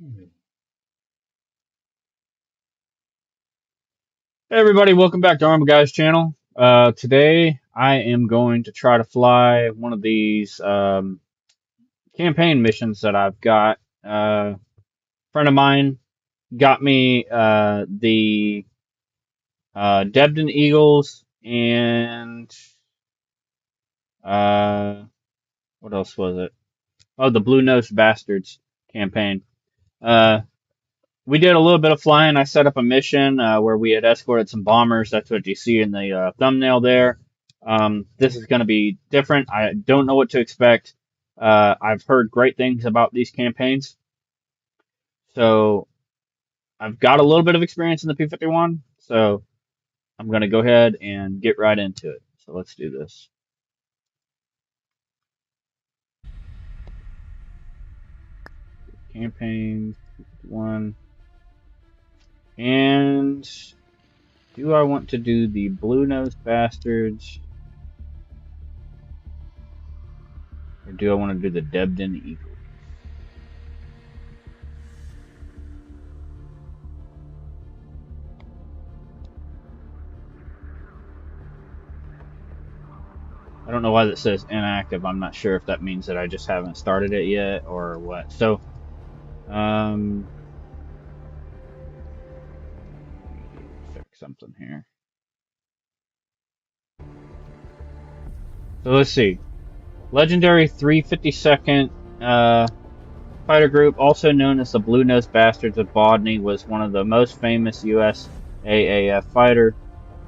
Hey everybody, welcome back to Armor Guys channel. Today I am going to try to fly one of these campaign missions that I've got. A friend of mine got me the Debden Eagles and uh, what else was it? Oh, the Blue Nosed Bazzterds campaign. Uh, we did a little bit of flying. I set up a mission where we had escorted some bombers. That's what you see in the thumbnail there. This is going to be different. I don't know what to expect. I've heard great things about these campaigns. So I've got a little bit of experience in the P-51. So I'm going to go ahead and get right into it. So let's do this. Campaign 1. And do I want to do the Blue Nosed Bazzterds? Or do I want to do the Debden Eagles? I don't know why that says inactive. I'm not sure if that means that I just haven't started it yet or what. So, fix something here. So let's see. Legendary 352nd fighter group, also known as the Blue Nosed Bazzterds of Bodney, was one of the most famous U.S. AAF fighter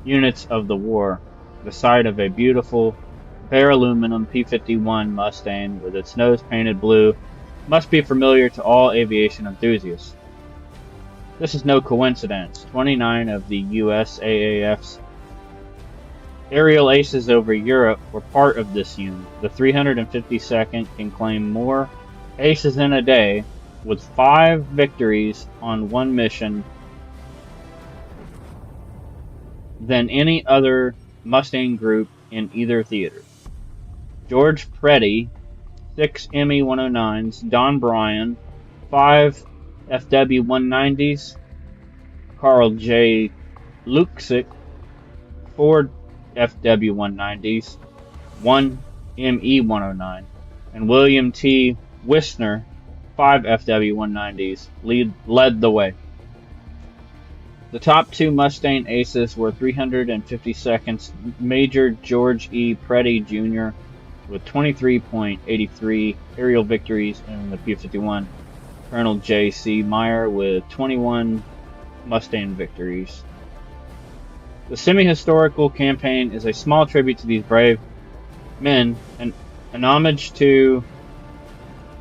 units of the war. The sight of a beautiful bare aluminum P-51 Mustang with its nose painted blue must be familiar to all aviation enthusiasts. This is no coincidence. 29 of the US AAF's aerial aces over Europe were part of this unit. The 352nd can claim more aces in a day, with 5 victories on one mission, than any other Mustang group in either theater. George Preddy, 6 ME-109s, Don Bryan, 5 FW-190s, Carl J. Luksic, 4 FW-190s, 1 ME-109, and William T. Wisner, 5 FW-190s, led the way. The top 2 Mustang aces were 352nd's Major George E. Preddy Jr. with 23.83 aerial victories in the P-51, Colonel J.C. Meyer with 21 Mustang victories. The semi-historical campaign is a small tribute to these brave men and an homage to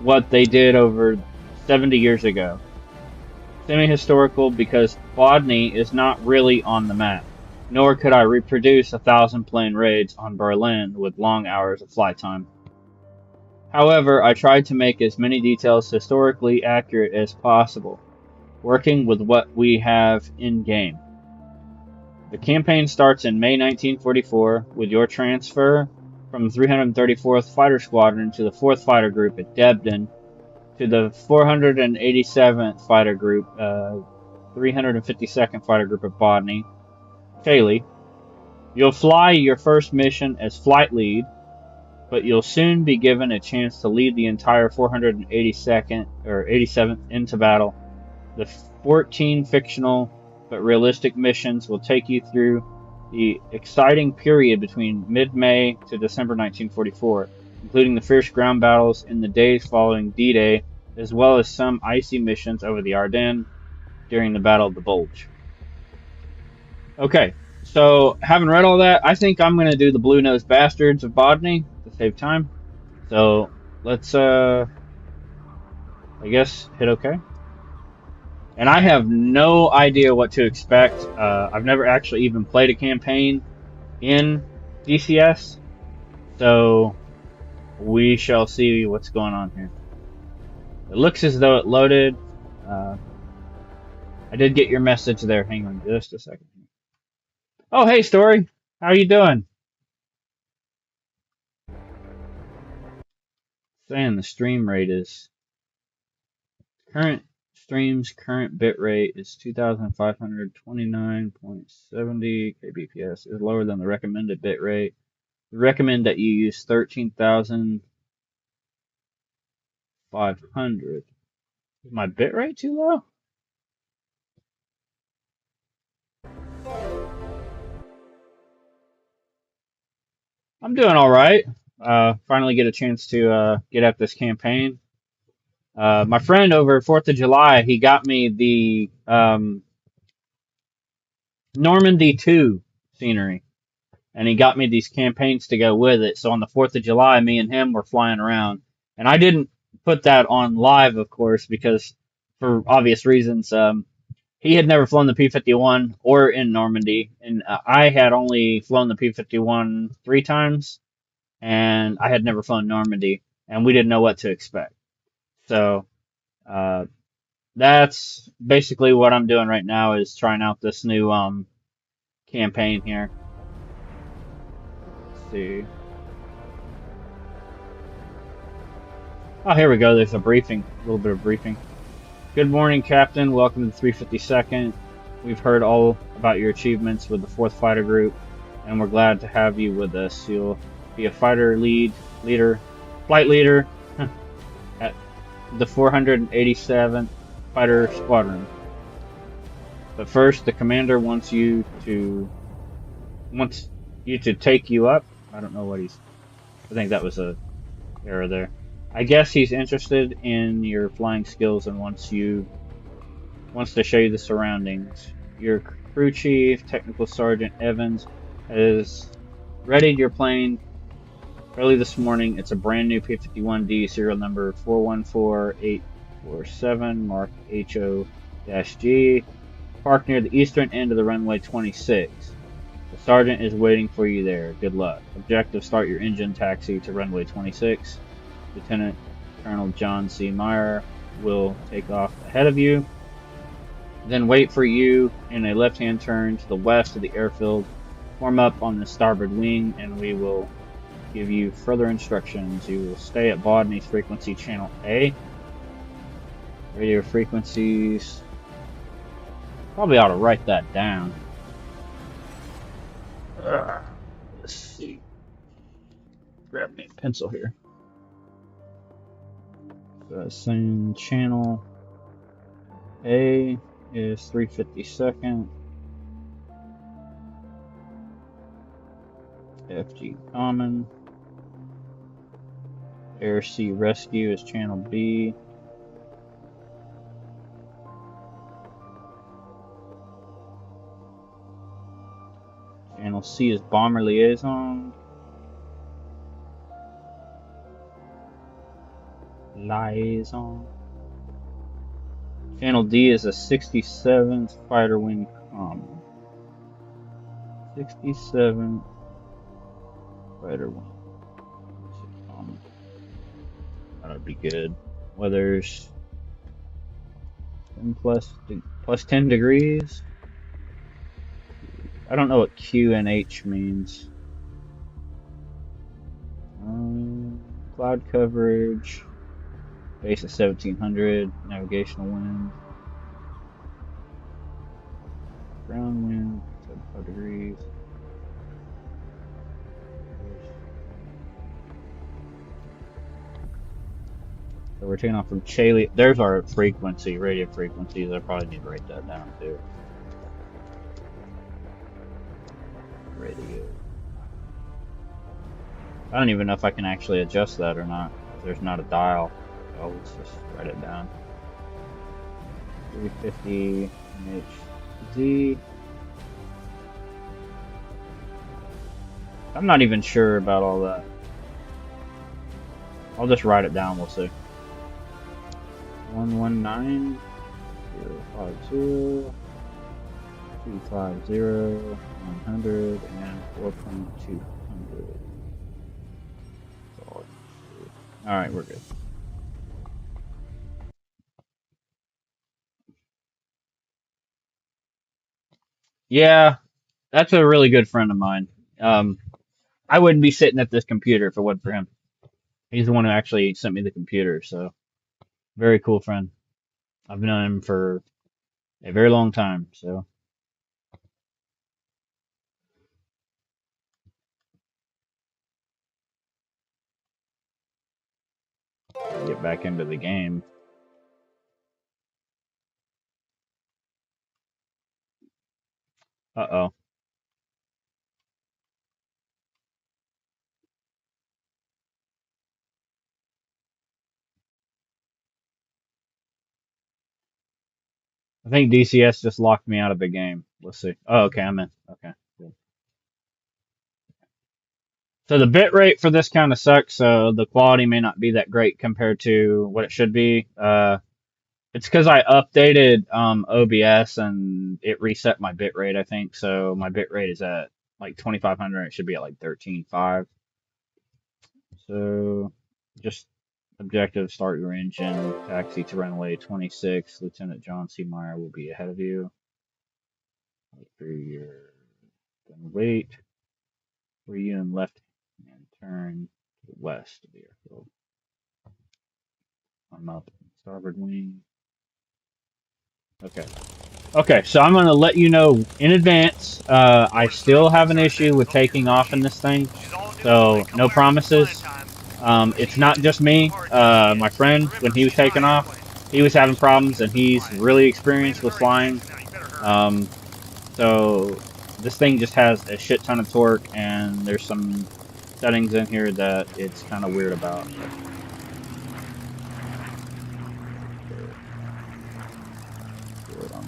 what they did over 70 years ago. Semi-historical because Bodney is not really on the map, nor could I reproduce 1,000 plane raids on Berlin with long hours of flight time. However, I tried to make as many details historically accurate as possible, working with what we have in-game. The campaign starts in May 1944 with your transfer from the 334th Fighter Squadron to the 4th Fighter Group at Debden to the 487th Fighter Group, 352nd Fighter Group at Bodney, Cayley. You'll fly your first mission as flight lead, but you'll soon be given a chance to lead the entire 482nd or 87th into battle. The 14 fictional but realistic missions will take you through the exciting period between mid-May to December 1944, including the fierce ground battles in the days following D-Day, as well as some icy missions over the Ardennes during the Battle of the Bulge. Okay, so having read all that, I think I'm going to do the Blue Nosed Bazzterds of Bodney to save time. So let's, I guess, hit OK. And I have no idea what to expect. I've never actually even played a campaign in DCS, so we shall see what's going on here. It looks as though it loaded. I did get your message there. Hang on just a second. Oh, hey, Story. How are you doing? Saying the stream rate is current Stream's current bit rate is 2,529.70 kbps. Is lower than the recommended bit rate. We recommend that you use 13,500. Is my bit rate too low? I'm doing all right. Finally get a chance to get at this campaign. My friend over 4th of July, he got me the Normandy 2 scenery, and he got me these campaigns to go with it. So on the 4th of July, me and him were flying around, and I didn't put that on live, of course, because for obvious reasons. He had never flown the P-51 or in Normandy, and I had only flown the P-51 3 times, and I had never flown Normandy, and we didn't know what to expect. So uh, that's basically what I'm doing right now is trying out this new campaign here. Let's see. Oh, here we go. There's a briefing, a little bit of briefing. Good morning, Captain. Welcome to the 352nd. We've heard all about your achievements with the 4th Fighter Group, and we're glad to have you with us. You'll be a flight leader at the 487th Fighter Squadron. But first, the commander wants you to take you up. I don't know what I think that was a error there. I guess he's interested in your flying skills and wants to show you the surroundings. Your crew chief, Technical Sergeant Evans, has readied your plane early this morning. It's a brand new P-51D, serial number 414847, marked HO-G, parked near the eastern end of the runway 26. The sergeant is waiting for you there. Good luck. Objective: start your engine taxi to runway 26. Lieutenant Colonel John C. Meyer will take off ahead of you. Then wait for you in a left-hand turn to the west of the airfield. Form up on the starboard wing, and we will give you further instructions. You will stay at Bodney frequency channel A. Radio frequencies. Probably ought to write that down. Let's see. Grab me a pencil here. So same channel A is 352nd. FG Common. Air Sea Rescue is channel B. Channel C is Bomber Liaison. Channel D is a 67th Fighter Wing Common. 67th Fighter Wing Common. That would be good. Weather's plus 10 degrees. I don't know what Q and H means. Cloud coverage. Base at 1700. Navigational wind. Ground wind. 75 degrees. So we're taking off from Chaley. There's our frequency, radio frequencies. I probably need to write that down too. Radio. I don't even know if I can actually adjust that or not. There's not a dial. So let's just write it down. 350 MHz. I'm not even sure about all that. I'll just write it down, we'll see. 119 050 250 100 and 4.200. Alright, we're good. Yeah, that's a really good friend of mine. I wouldn't be sitting at this computer if it wasn't for him. He's the one who actually sent me the computer, so very cool friend. I've known him for a very long time, so get back into the game. Uh-oh. I think DCS just locked me out of the game. Let's see. Oh, okay, I'm in. Okay, good. So the bit rate for this kind of sucks, so the quality may not be that great compared to what it should be. It's because I updated OBS and it reset my bit rate, I think. So my bit rate is at like 2500. It should be at like 13.5. So just objective, start your engine, taxi to runway 26. Lieutenant John C. Meyer will be ahead of you. Wait for your, then wait for you and left and turn to the west of the airfield. I'm up starboard wing. Okay. Okay, so I'm going to let you know in advance. I still have an issue with taking off in this thing, so no promises. It's not just me. My friend, when he was taking off, he was having problems, and he's really experienced with flying. So this thing just has a shit ton of torque, and there's some settings in here that it's kind of weird about.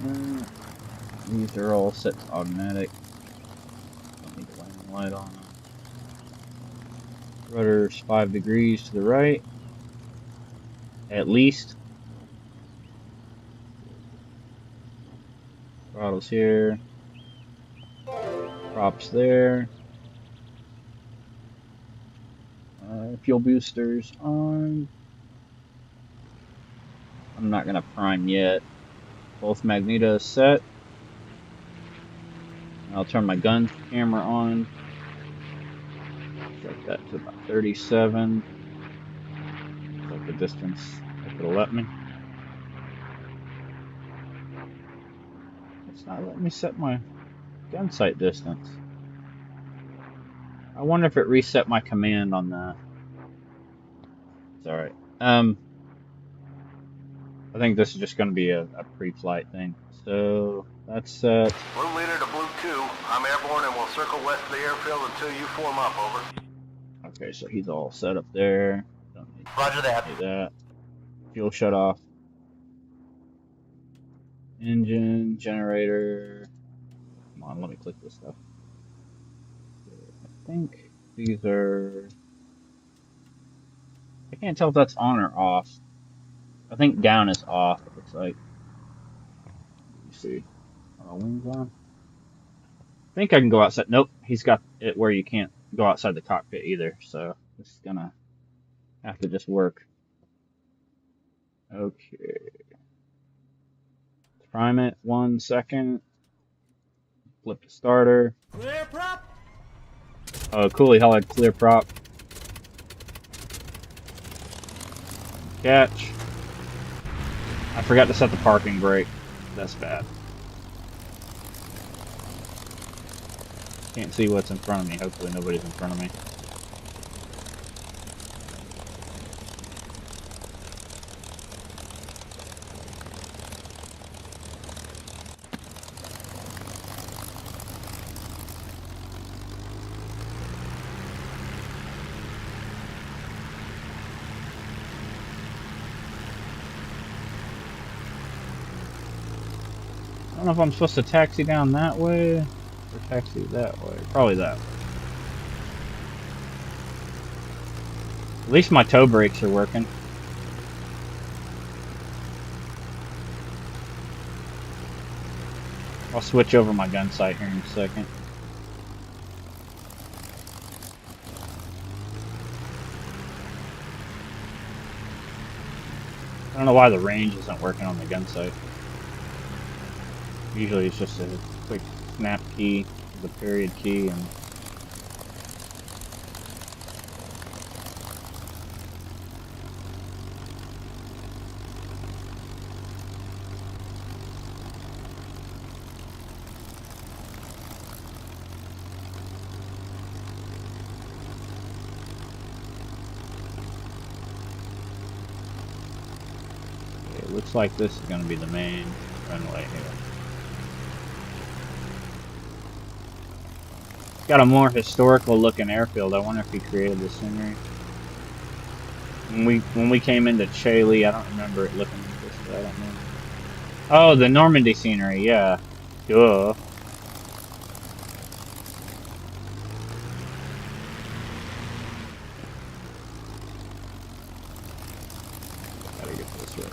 But these are all set to automatic. Don't need the landing light on. Rudder's 5 degrees to the right, at least. Throttle's here. Props there. Fuel boosters on. I'm not gonna prime yet. Both magnetos set. I'll turn my gun camera on. Set that to about 37. Like the distance if it'll let me. It's not letting me set my gun sight distance. I wonder if it reset my command on that. It's alright. I think this is just going to be a pre-flight thing. So that's set. Blue leader to Blue 2. I'm airborne and will circle west of the airfield until you form up, over. Okay, so he's all set up there. Don't need Roger that. that. Fuel shut off. Engine, generator. Come on, let me click this stuff. I think these are... I can't tell if that's on or off. I think down is off, it looks like. Let me see. Wings on. I think I can go outside. Nope, he's got it where you can't go outside the cockpit either, so this is gonna have to just work. Okay. Prime it 1 second. Flip the starter. Clear prop. Oh, cool, he had clear prop. Catch. I forgot to set the parking brake. That's bad. Can't see what's in front of me. Hopefully nobody's in front of me. I don't know if I'm supposed to taxi down that way or taxi that way. Probably that way. At least my toe brakes are working. I'll switch over my gun sight here in a second. I don't know why the range isn't working on the gun sight. Usually it's just a quick snap key, the period key, and Looks like this is going to be the main runway here. It's got a more historical looking airfield. I wonder if he created the scenery. When we came into Chailey, I don't remember it looking like this, but I don't know. Oh, the Normandy scenery, yeah. Duh. Gotta get this right.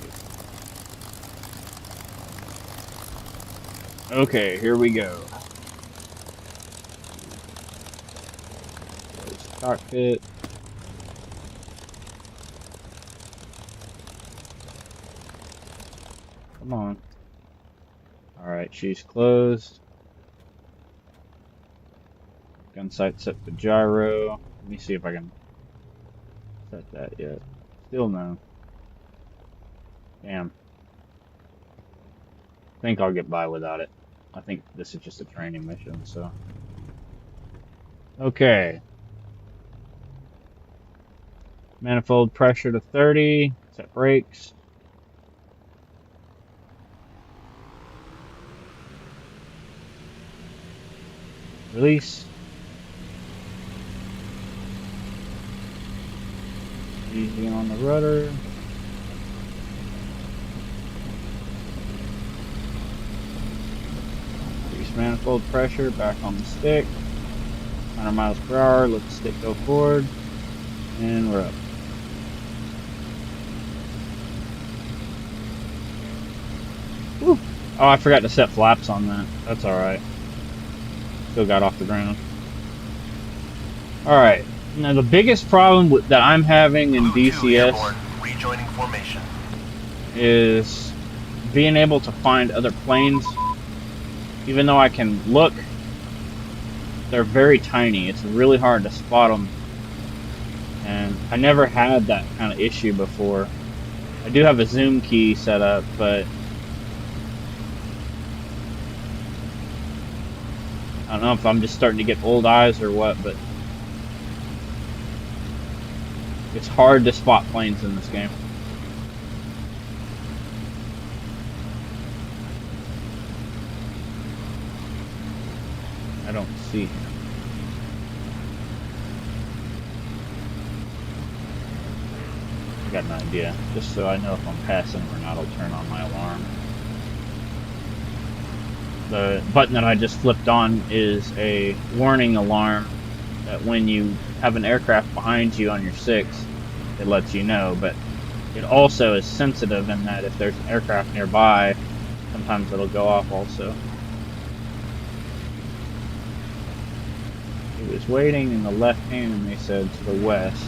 Okay, here we go. There's the cockpit. Come on. Alright, she's closed. Gun sight set for gyro. Let me see if I can set that yet. Still no. Damn. I think I'll get by without it. I think this is just a training mission, so. Okay. Manifold pressure to 30. Set brakes. Release. Easy on the rudder. Increase manifold pressure, back on the stick. 100 miles per hour, let the stick go forward. And we're up. Woo. Oh, I forgot to set flaps on that. That's alright. Still got off the ground. Alright. Now the biggest problem that I'm having in DCS is being able to find other planes. Even though I can look, they're very tiny. It's really hard to spot them. And I never had that kind of issue before. I do have a zoom key set up, but I don't know if I'm just starting to get old eyes or what, but it's hard to spot planes in this game. I don't see him. I got an idea. Just so I know if I'm passing or not, I'll turn on my alarm. The button that I just flipped on is a warning alarm that when you have an aircraft behind you on your 6, it lets you know, but it also is sensitive in that if there's an aircraft nearby, sometimes it'll go off also. It was waiting in the left hand, they said, to the west.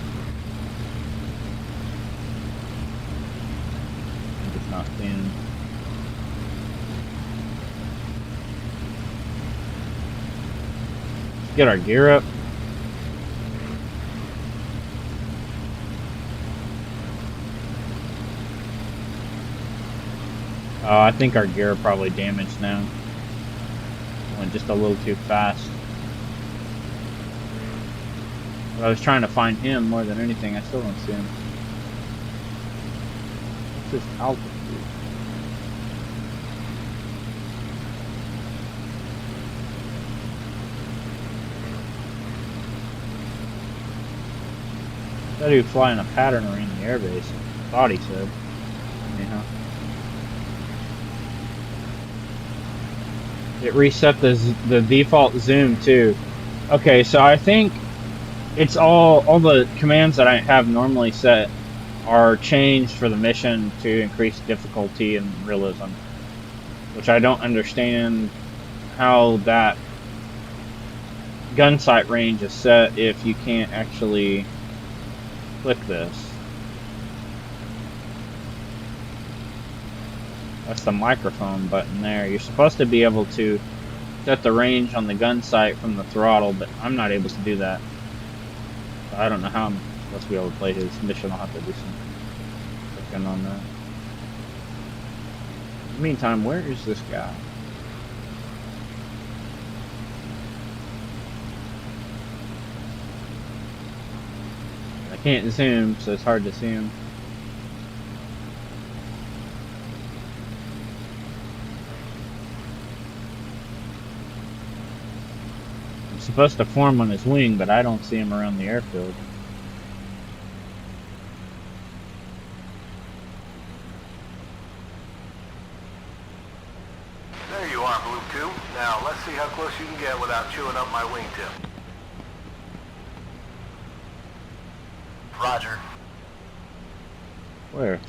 I'm just not seeing him. Get our gear up. Oh, I think our gear probably damaged now. Went just a little too fast. But I was trying to find him more than anything. I still don't see him. What's his altitude? Said he was flying a pattern around the airbase. Thought he said. Anyhow. It reset the default zoom too. Okay, so I think it's all the commands that I have normally set are changed for the mission to increase difficulty and realism, which I don't understand how that gun sight range is set if you can't actually click this. That's the microphone button there. You're supposed to be able to set the range on the gun sight from the throttle, but I'm not able to do that. So I don't know how I'm supposed to be able to play his mission. I'll have to do some clicking on that. In the meantime, where is this guy? I can't zoom, so it's hard to see him. He's supposed to form on his wing, but I don't see him around the airfield. There you are, Blue 2. Now, let's see how close you can get without chewing up my wingtip. Roger. Where?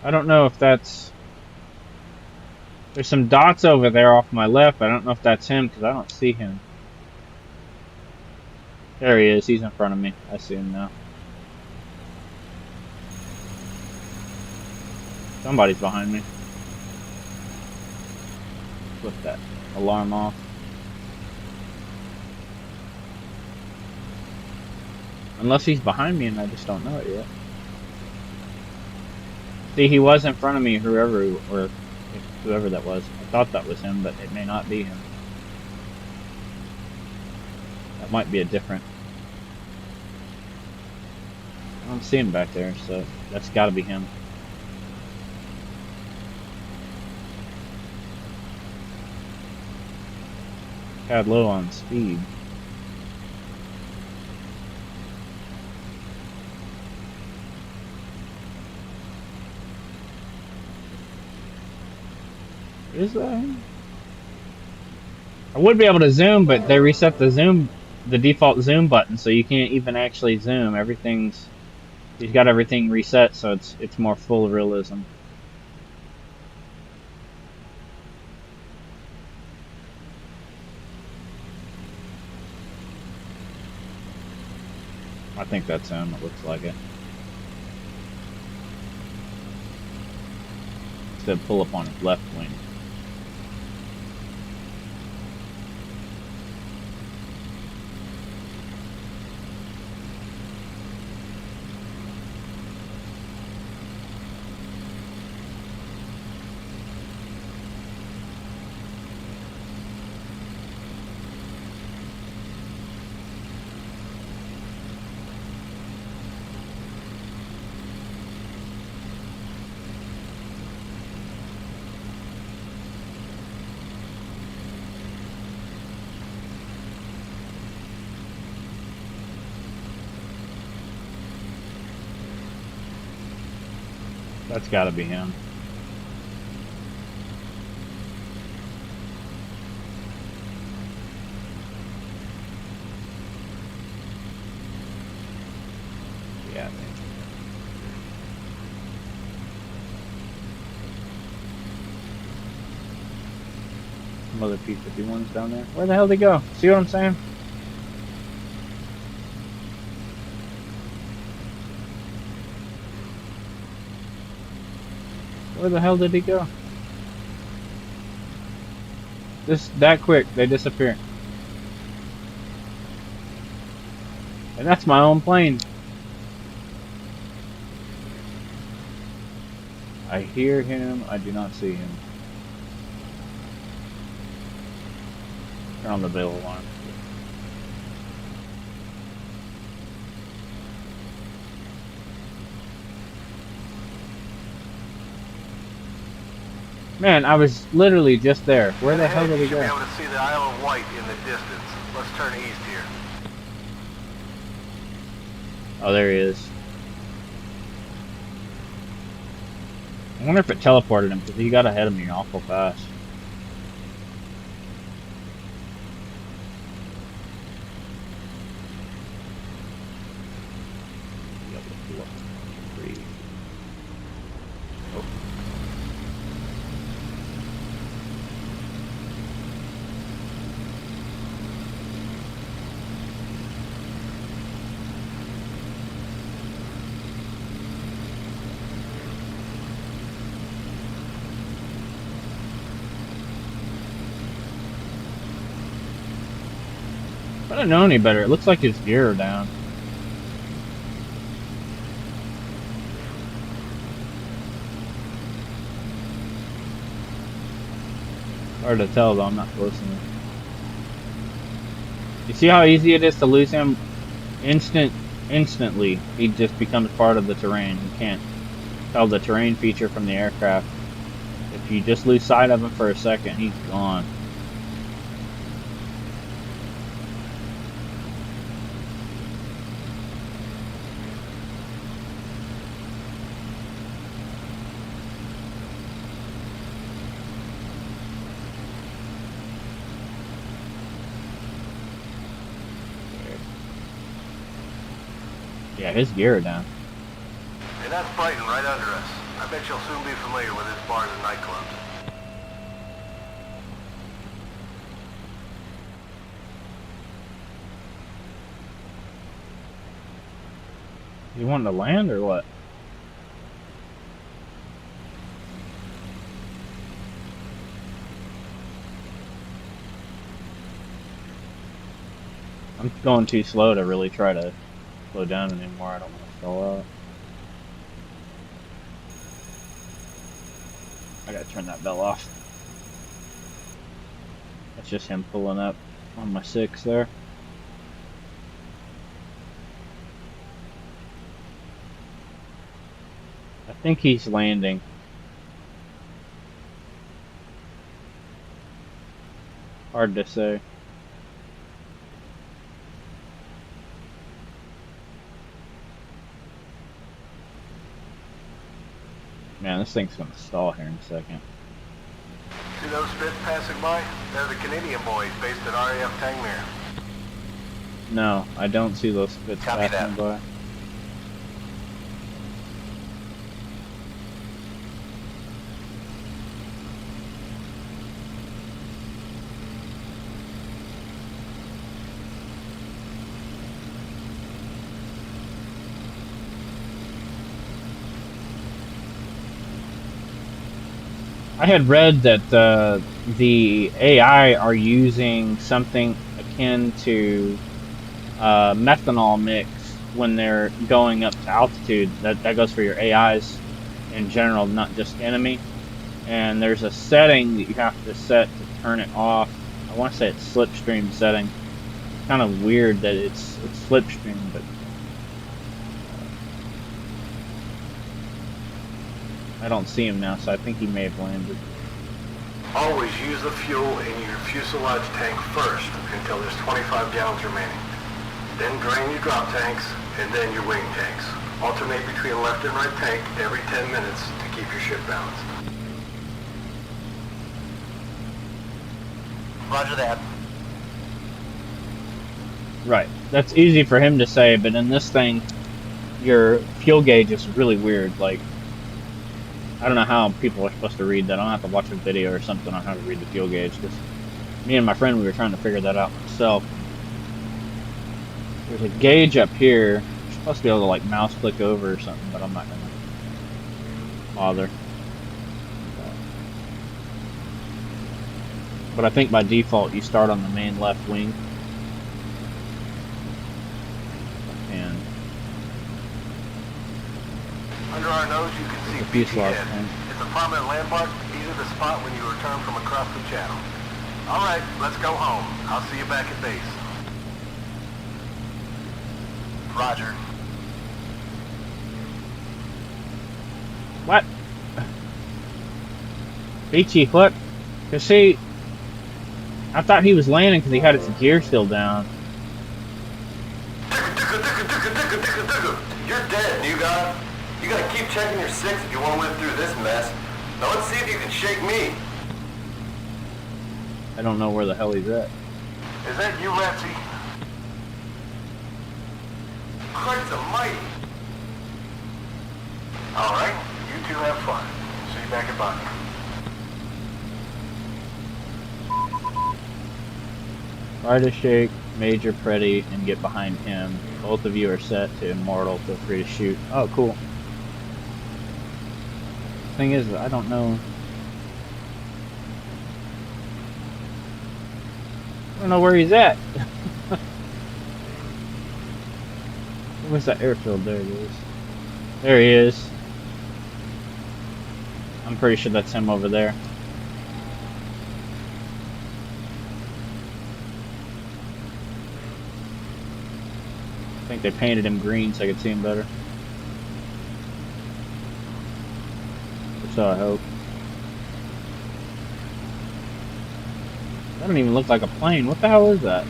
I don't know if that's... There's some dots over there off my left. I don't know if that's him because I don't see him. There he is. He's in front of me. I see him now. Somebody's behind me. Flip that alarm off. Unless he's behind me and I just don't know it yet. See, he was in front of me, whoever that was. I thought that was him, but it may not be him. That might be a different... I don't see him back there, so that's gotta be him. Had low on speed. Is that him? I would be able to zoom, but they reset the default zoom button, so you can't even actually zoom. He's got everything reset, so it's more full realism. I think that's him. It looks like it. Instead, pull up on his left wing. That's gotta be him. Yeah, man. Some other P-51s down there. Where the hell did they go? See what I'm saying? Where the hell did he go? That quick, they disappear. And that's my own plane. I hear him, I do not see him. Turn on the bail alarm. Man, I was literally just there. Where the hell did he go? You should be able to see the Isle of Wight in the distance. Let's turn east here. Oh, there he is. I wonder if it teleported him, because he got ahead of me awful fast. I don't know any better. It looks like his gear are down. Hard to tell though, I'm not close enough. You see how easy it is to lose him? Instantly, he just becomes part of the terrain. You can't tell the terrain feature from the aircraft. If you just lose sight of him for a second, he's gone. Yeah, his gear are down. And that's Brighton right under us. I bet you'll soon be familiar with his bars and nightclubs. You wanting to land or what? I'm going too slow to really try to slow down anymore. I don't want to stall out. I gotta turn that bell off. That's just him pulling up on my 6 there. I think he's landing. Hard to say. Man, this thing's gonna stall here in a second. See those Spits passing by? They're the Canadian boys based at RAF Tangmere. No, I don't see those Spits Copy passing by. I had read that the AI are using something akin to methanol mix when they're going up to altitude. That goes for your AIs in general, not just enemy. And there's a setting that you have to set to turn it off. I want to say it's slipstream setting. It's kind of weird that it's slipstream, but I don't see him now, so I think he may have landed. Always use the fuel in your fuselage tank first until there's 25 gallons remaining. Then drain your drop tanks and then your wing tanks. Alternate between left and right tank every 10 minutes to keep your ship balanced. Roger that. Right. That's easy for him to say, but in this thing, your fuel gauge is really weird. Like, I don't know how people are supposed to read that. I don't have to watch a video or something on how to read the fuel gauge, because me and my friend, we were trying to figure that out myself. There's a gauge up here. You're supposed to be able to like mouse click over or something, but I'm not going to bother. But I think by default you start on the main left wing. And under our nose you can see the fuselage BT thing. It's a prominent landmark. These are the spot when you return from across the channel. Alright, let's go home. I'll see you back at base. Roger. What? BT, what? Cause see, I thought he was landing because he had his gear still down. You're dead, new guy. You gotta keep checking your 6 if you want to live through this mess. Now let's see if you can shake me. I don't know where the hell he's at. Is that you, Ramsey? Christ almighty. Alright, you two have fun. See you back at Bonnie. Try to shake Major Pretty and get behind him. Both of you are set to immortal. Feel free to shoot. Oh, cool. Thing is, I don't know. I don't know where he's at. Where's that airfield? There it is. There he is. I'm pretty sure that's him over there. I think they painted him green so I could see him better. Or so I hope. doesn't even look like a plane. What the hell is that?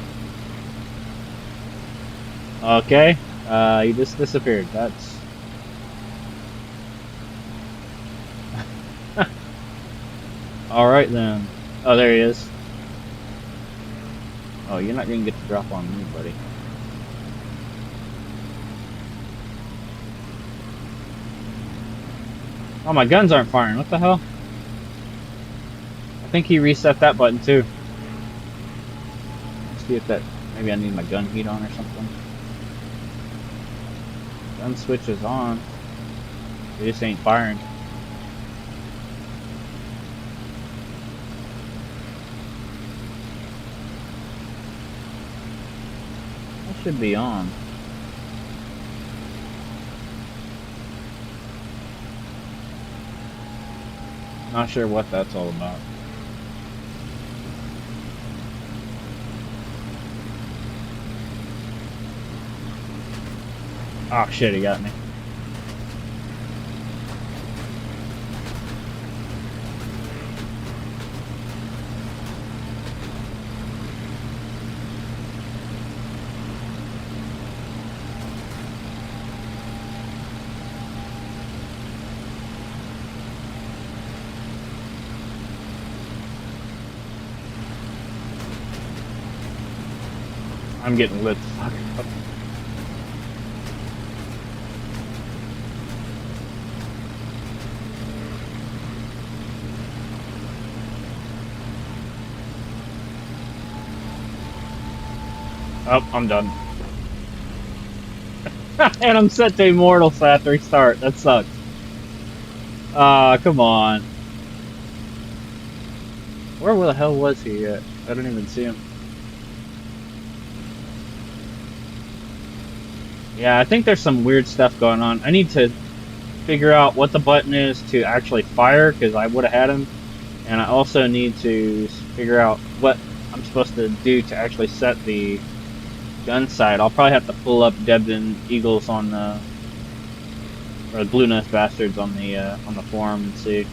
Okay. He just disappeared. That's... Alright then. Oh, there he is. Oh, you're not gonna get to drop on me, buddy. Oh, my guns aren't firing. What the hell? I think he reset that button too. Let's see if that... Maybe I need my gun heat on or something. Gun switch is on. It just ain't firing. That should be on. Not sure what that's all about. Oh shit, he got me. I'm getting lit the fuck up. Oh, I'm done. And I'm set to immortal after restart. That sucks. Ah, come on. Where the hell was he at? I don't even see him. Yeah, I think there's some weird stuff going on. I need to figure out what the button is to actually fire, because I would have had him. And I also need to figure out what I'm supposed to do to actually set the gun sight. I'll probably have to pull up Debden Eagles on the... or the Blue Nosed Bazzterds on the forum and see.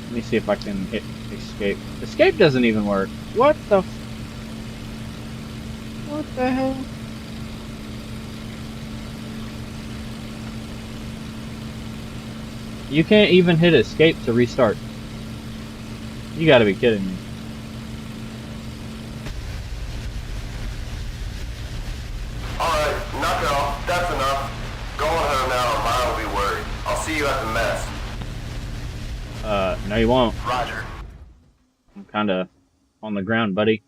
Let me see if I can hit escape. Escape doesn't even work. What the... What the hell? You can't even hit escape to restart. You gotta be kidding me. Alright, knock it off. That's enough. Go on home now and Mine will be worried. I'll see you at the mess. No you won't. Roger. I'm kinda on the ground, buddy.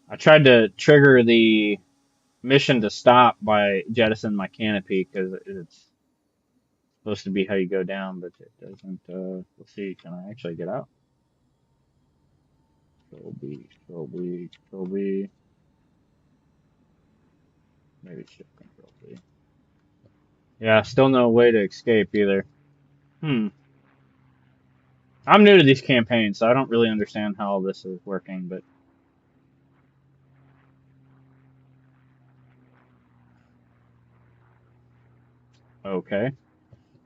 I tried to trigger the mission to stop by jettisoning my canopy, because it's supposed to be how you go down, but it doesn't. Let's see, can I actually get out? Control B, Control B, Control B. Maybe shift Control B. Yeah, still no way to escape either. I'm new to these campaigns, so I don't really understand how all this is working, but... Okay.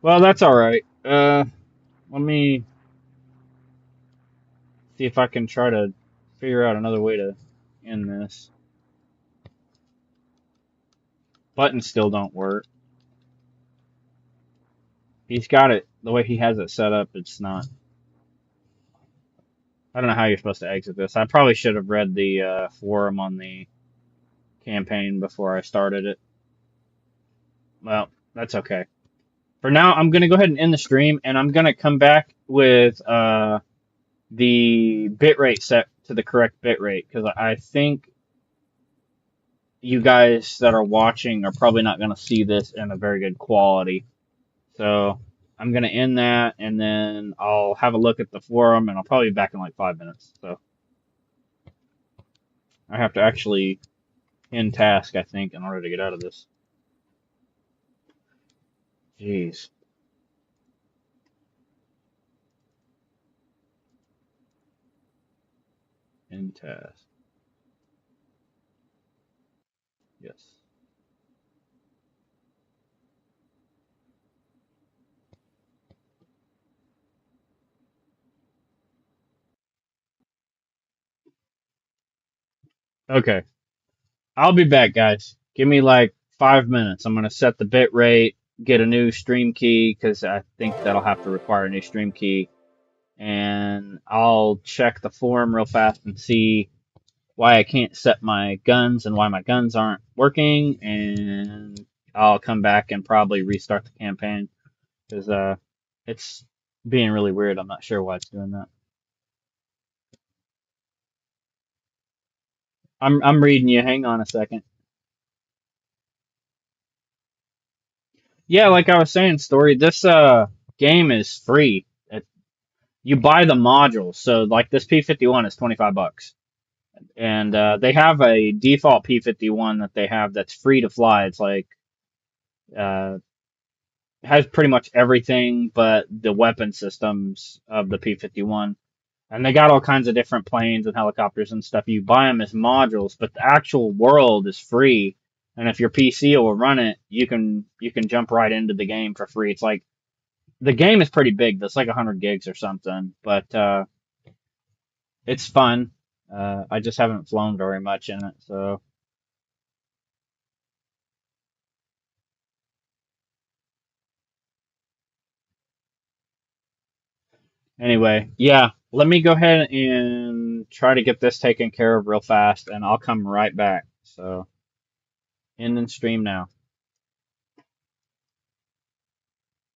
Well, that's alright. Let me see if I can try to figure out another way to end this. Buttons still don't work. He's got it, the way he has it set up, it's not... I don't know how you're supposed to exit this. I probably should have read the forum on the campaign before I started it. Well, that's okay. For now, I'm going to go ahead and end the stream, and I'm going to come back with the bitrate set to the correct bitrate, because I think you guys that are watching are probably not going to see this in a very good quality. So I'm going to end that, and then I'll have a look at the forum, and I'll probably be back in like 5 minutes. So I have to actually end task, I think, in order to get out of this. Jeez. End task. Yes. Okay. I'll be back, guys. Give me like 5 minutes. I'm gonna set the bit rate, get a new stream key because I think that'll have to require a new stream key, and I'll check the forum real fast and see why I can't set my guns and why my guns aren't working, and I'll come back and probably restart the campaign because it's being really weird. I'm not sure why it's doing that. I'm reading you. Hang on a second. Yeah, like I was saying, story. This game is free. You buy the modules. So like this P-51 is $25, and they have a default P-51 that they have that's free to fly. It's like uh, has pretty much everything but the weapon systems of the P-51. And they got all kinds of different planes and helicopters and stuff. You buy them as modules, but the actual world is free. And if your PC will run it, you can jump right into the game for free. It's like the game is pretty big. That's like 100 gigs or something, but it's fun. I just haven't flown very much in it, so anyway, yeah. Let me go ahead and try to get this taken care of real fast, and I'll come right back. So, end and stream now.